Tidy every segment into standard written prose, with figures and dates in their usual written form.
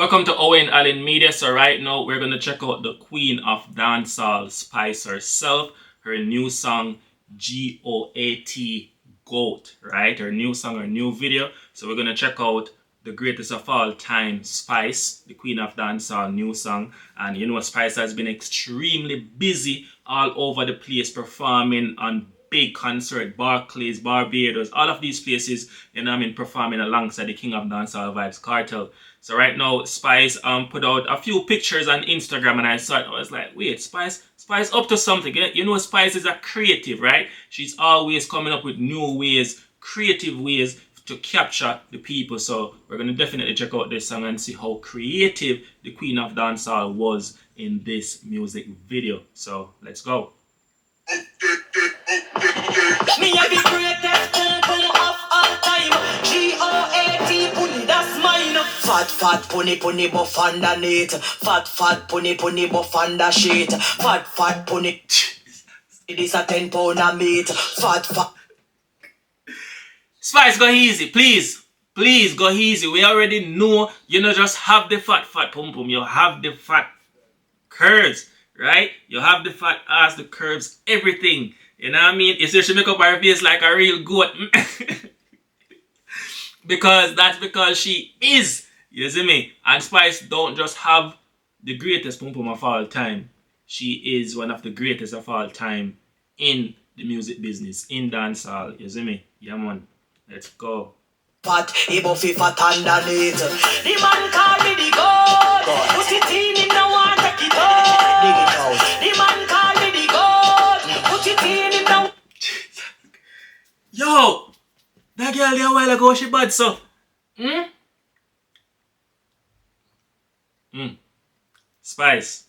Welcome to Owen Allen Media. So right now we're going to check out the queen of dancehall, Spice herself, her new song G.O.A.T. G.O.At, right? Her new song, her new video. So we're going to check out the greatest of all time, Spice, the queen of dancehall, new song. And you know, Spice has been extremely busy all over the place performing on big concert, Barclays, Barbados, all of these places, you know, performing alongside the king of dancehall, VybzKartel. So right now, Spice put out a few pictures on Instagram, and I saw it. I was like, wait, Spice up to something. You know, Spice is a creative, right? She's always coming up with new ways, creative ways to capture the people. So we're going to definitely check out this song and see how creative the queen of dancehall was in this music video. So let's go. Me a the greatest boom of all time. G.O.A.T. punny, that's mine. Fat punny buff underneath. Fat punny buff under sheet. Fat punny. It is a 10 pound of meat. Fat. Spice, go easy, please. Please go easy. We already know you don't just have the fat pum pum. You have the fat curves, right? You have the fat ass, the curves, everything. You know what I mean? You see she make up her face like a real goat. because she is. You see me? And Spice don't just have the greatest pum pum of all time. She is one of the greatest of all time in the music business, in dancehall. You see me? Yeah, man. Let's go. Fat, he buffy fat underneath. The man call me the god. Put it in him now and take it out. Dig it out. The man call me the god. Put it in him now. Yo, that girl there a while ago, she bad so. Spice.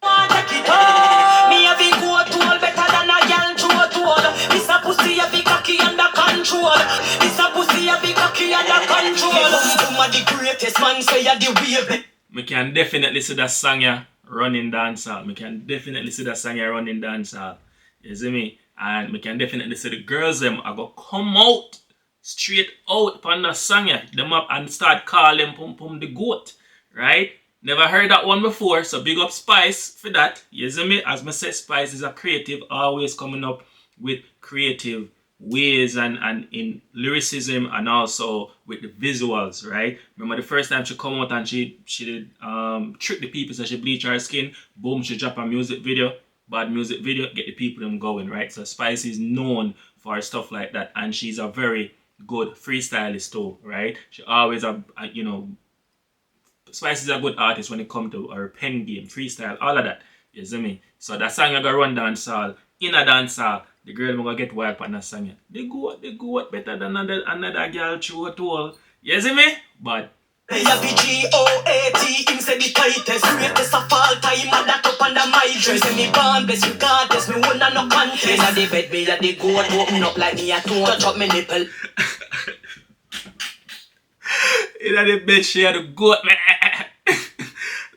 Take it out. Me have a goat tool better than a girl tool. This a pussy have a cocky under control. This a pussy have a cocky under control. Boom the greatest man say ya the wave. Me can definitely see that song ya running dancehall. Me can definitely see that song ya running dancehall. You see me? And we can definitely see the girls them are gonna come out straight out upon the song ya. Them up and start calling pum pum the goat. Right? Never heard that one before, so big up Spice for that. You see me? As I said, Spice is a creative, always coming up with creative ways and in lyricism and also with the visuals, right? Remember the first time she come out and she did trick the people, so she bleach her skin, boom, she drop a music video, bad music video, get the people them going, right? So Spice is known for stuff like that, and she's a very good freestylist too, right? She always you know, Spice is a good artist when it comes to her pen game, freestyle, all of that. You see me? So that song I gonna run dancehall, in a dancehall, the girl gonna get wild on that song. They go better than another girl through a tool. You see me? But Hey, I be G.O.A.T. Him say the tightest, greatest of all time, and that up under my dress. Say me born best, you can't test me, one and no contest. Inna the bed, me a the goat, open up like me a toe, touch up me nipple. Inna the bed, she had a goat.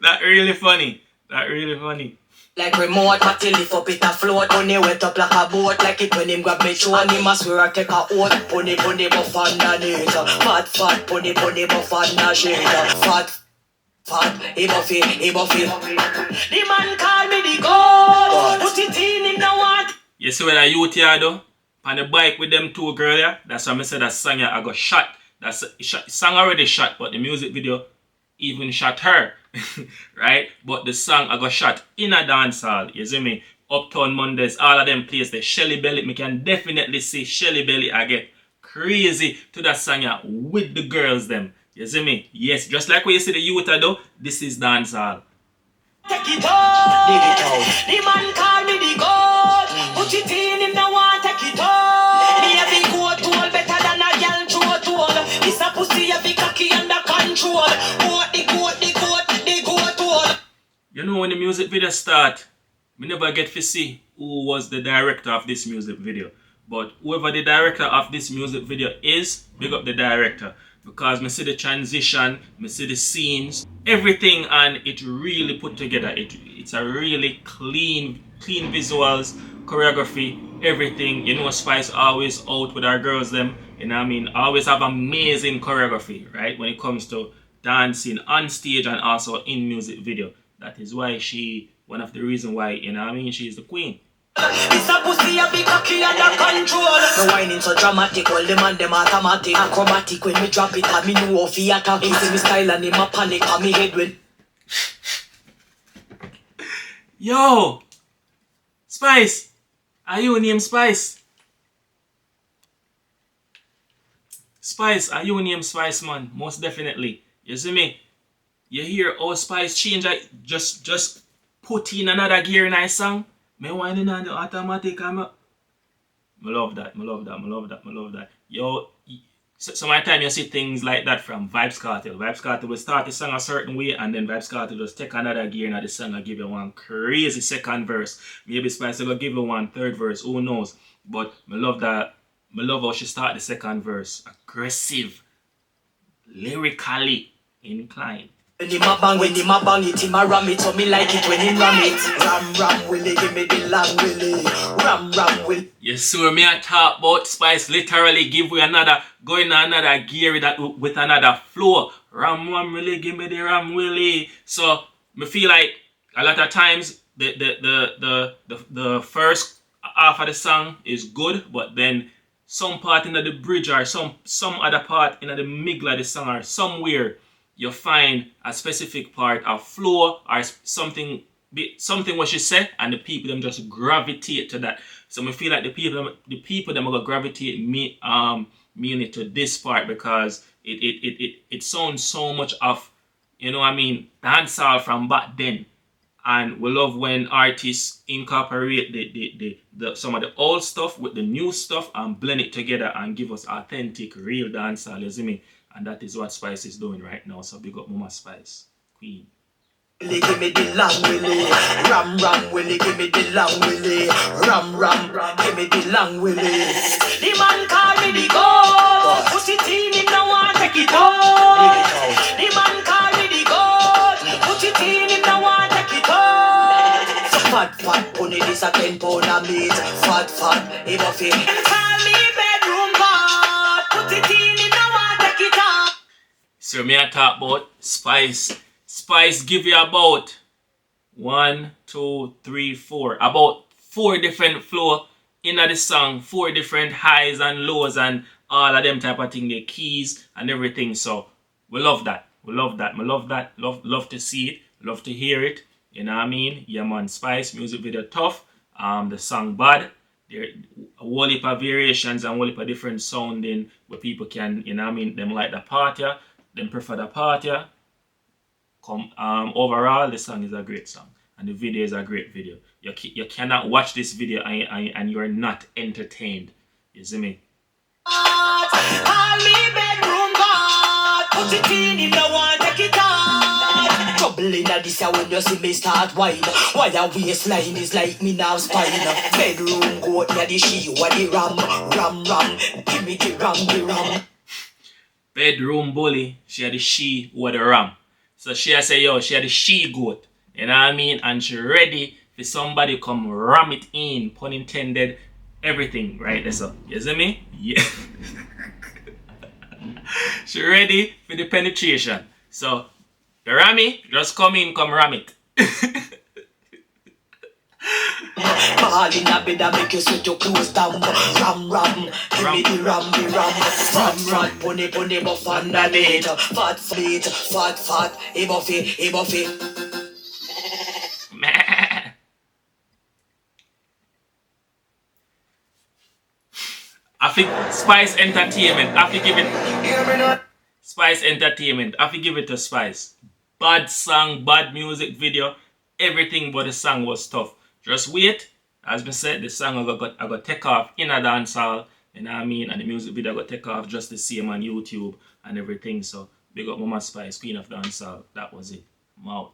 That really funny. That really funny. Like remote, Matty lift up it a float. Bunny wet up like a boat. Like it when him grab me show and him a swear I take a oath. Bunny buff underneath. Fat bunny buff under shade. Fat, he buffy. The man call me the god. Put it in him now what? You see what a youth here do? On the bike with them two girls yeah? That's why I said that song here I got shot. That's song already shot, but the music video even shot her. Right? But the song I got shot in a dancehall. You see me? Uptown Mondays, all of them places, the Shelly Belly. Me can definitely see Shelly Belly. I get crazy to that song here with the girls them. You see me? Yes, just like when you see the youth do, this is dancehall. Take it out. Dig it out. The man call me the god. Put it in him now and take it out. Me a big goat tool better than a girl tool. This a pussy a big cocky under control. The goat. You know when the music video start, we never get to see who was the director of this music video. But whoever the director of this music video is, big up the director. Because me see the transition, me see the scenes, everything, and it really put together. It's a really clean visuals, choreography, everything. You know Spice always out with our girls them. You know what I mean? Always have amazing choreography, right? When it comes to dancing on stage and also in music video. That is why one of the reasons why, you know what I mean, she's the queen. It's a pussy a big cocky under control. No whining so dramatic, all the man them automatic, acrobatic when me drop it, and me know if he attack. He see me style and him a panic, and me head when. Yo, Spice, are you named Spice? Spice, are you named Spice, man? Most definitely. You see me? You hear how Spice change? I just put in another gear in a song. Me whining on the automatic. I love that. I love that. Yo, so my time you see things like that from Vybz Kartel. Vybz Kartel will start the song a certain way, and then Vybz Kartel just take another gear in the song and give you one crazy second verse. Maybe Spice will give you one third verse. Who knows? But I love that. I love how she start the second verse. Aggressive. Lyrically inclined. When him a bang it, him a ram it, so me like it when him ram it. Ram, willy, give me the long willy. Ram, willy. You saw me a talk about Spice literally give we going another gear with another flow. Ram, willy, give me the ram willy. So, me feel like a lot of times the first half of the song is good, but then some part in the bridge or some other part in the middle of the song or somewhere you find a specific part of flow or something what she said, and the people them just gravitate to that. So I feel like the people them are gonna gravitate me to this part because it sounds so much of, you know what I mean, dancehall from back then. And we love when artists incorporate some of the old stuff with the new stuff and blend it together and give us authentic, real dancehall, you see me? And that is what Spice is doing right now. So big up Mama Spice, queen. Willy, give me the long willy. Ram, willy, give me the long willy. Ram, give me the long willy. The man call me the goat. Put it in, him no want take it out. The man call me the goat. Put it in, him no want take it out. Fat, pony, this a 10 pound of meat. Fat, he buffy. Call me bedroom god. Put it in, him no want take it out. So me I talk about Spice. Spice give you about 1, 2, 3, 4. About 4 different flow in the song. 4 different highs and lows and all of them type of thing. The keys and everything. So we love that. Love to see it. Love to hear it. You know what I mean? Yeah man, Spice. Music video tough. The song bad. There a whole heap of variations and a whole heap of different sounding where people can, you know what I mean, them like the party. Them prefer the party. Overall, the song is a great song. And the video is a great video. You cannot watch this video and you're not entertained. You see me? Call me bedroom god. Put it in, him no want take it out. Trouble in this when you see me start whine. Why your waistline is like me now spine. Bedroom goat, yeah the she, what the ram. Give me the ram. Bedroom bully, she had the she or the ram. So she say, yo, she had the she goat. You know what I mean? And she ready for somebody come ram it in, pun intended, everything right there. So, you see me? Yeah. She ready for the penetration. So, the rammy, just come in, come ram it. Ball in a bed and make you sweat your clothes down. Ram, give me the ram. Fat, pony, buff underneath. Fat, he buffy. I think Spice Entertainment, I think give it Spice Entertainment, I think give it to Spice. Bad song, bad music video, everything but the song was tough. Just wait. As I said, the song I got take off in a dancehall, you know what I mean? And the music video I got take off just the same on YouTube and everything. So big up Mama Spice, Queen of Dancehall. That was it. I'm out.